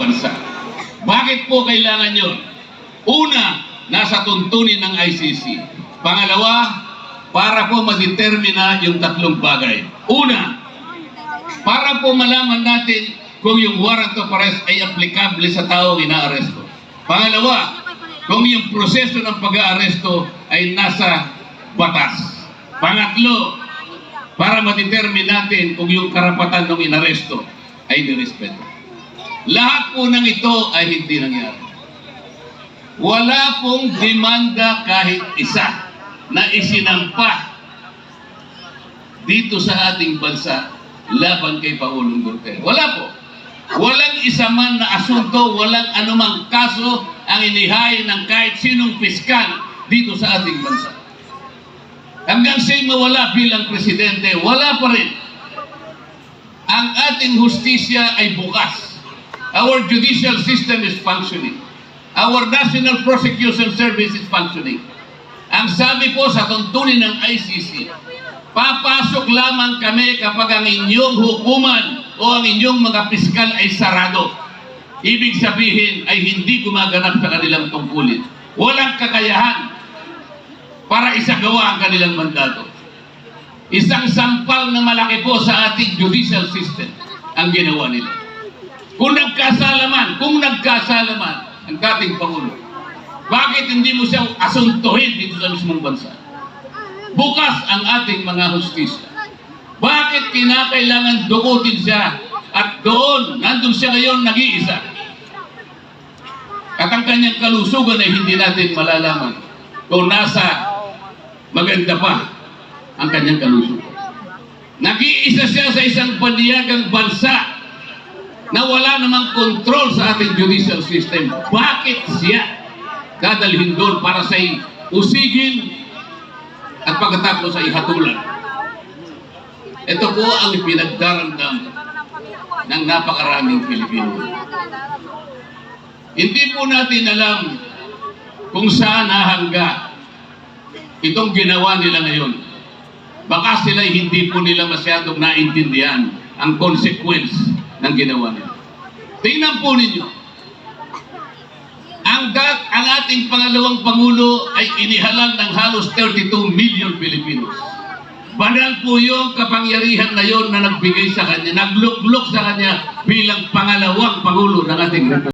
bansa. Bakit po kailangan yun? Una, nasa tuntunin ng ICC. Pangalawa, para po madetermina yung tatlong bagay. Una, para po malaman natin kung yung warrant of arrest ay aplikable sa taong inaaresto. Pangalawa, kung yung proseso ng pag-aaresto ay nasa batas. Pangatlo, para ma-determine natin kung yung karapatan ng inaresto ay nirespeto. Lahat po ng ito ay hindi nangyari. Wala pong demanda kahit isa na isinampa dito sa ating bansa laban kay Pangulong Duterte. Wala po. Walang isa man na asunto, walang anumang kaso ang inihain ng kahit sinong piskal dito sa ating bansa. Hanggang siya'y mawala bilang presidente, wala pa rin. Ang ating hustisya ay bukas. Our judicial system is functioning. Our National Prosecution Service is functioning. Ang sabi po sa tuntunin ng ICC, papasok lamang kami kapag ang inyong hukuman o ang inyong mga piskal ay sarado. Ibig sabihin ay hindi gumaganap sa kanilang tungkulin. Walang kakayahan para isagawa ang kanilang mandato. Isang sampal na malaki po sa ating judicial system ang ginawa nila. Kung nagkasalaman ang dating Pangulo, bakit hindi mo siya asuntuhin dito sa mismong bansa? Bukas ang ating mga hustisya. Bakit kinakailangan dukutin siya at doon, nandun siya ngayon nag-iisa? At ang kanyang kalusugan ay hindi natin malalaman kung nasa maganda pa ang kanyang kalusugan. Nag-iisa siya sa isang paniyagang bansa na wala namang kontrol sa ating judicial system. Bakit siya dadalhin doon para sa usigin at pagkatapos ay hatulan? Ito po ang pinagdaramdam ng napakaraming Pilipino. Hindi po natin alam kung saan nahangga itong ginawa nila ngayon. Baka sila hindi po nila masyadong naintindihan ang consequence ng ginawa nila. Tingnan po ninyo. Ang ating pangalawang Pangulo ay inihalal ng halos 32 million Pilipinos. Banal po yung kapangyarihan na yon na nagbigay sa kanya, nagluklok sa kanya bilang pangalawang Pangulo ng ating Republika.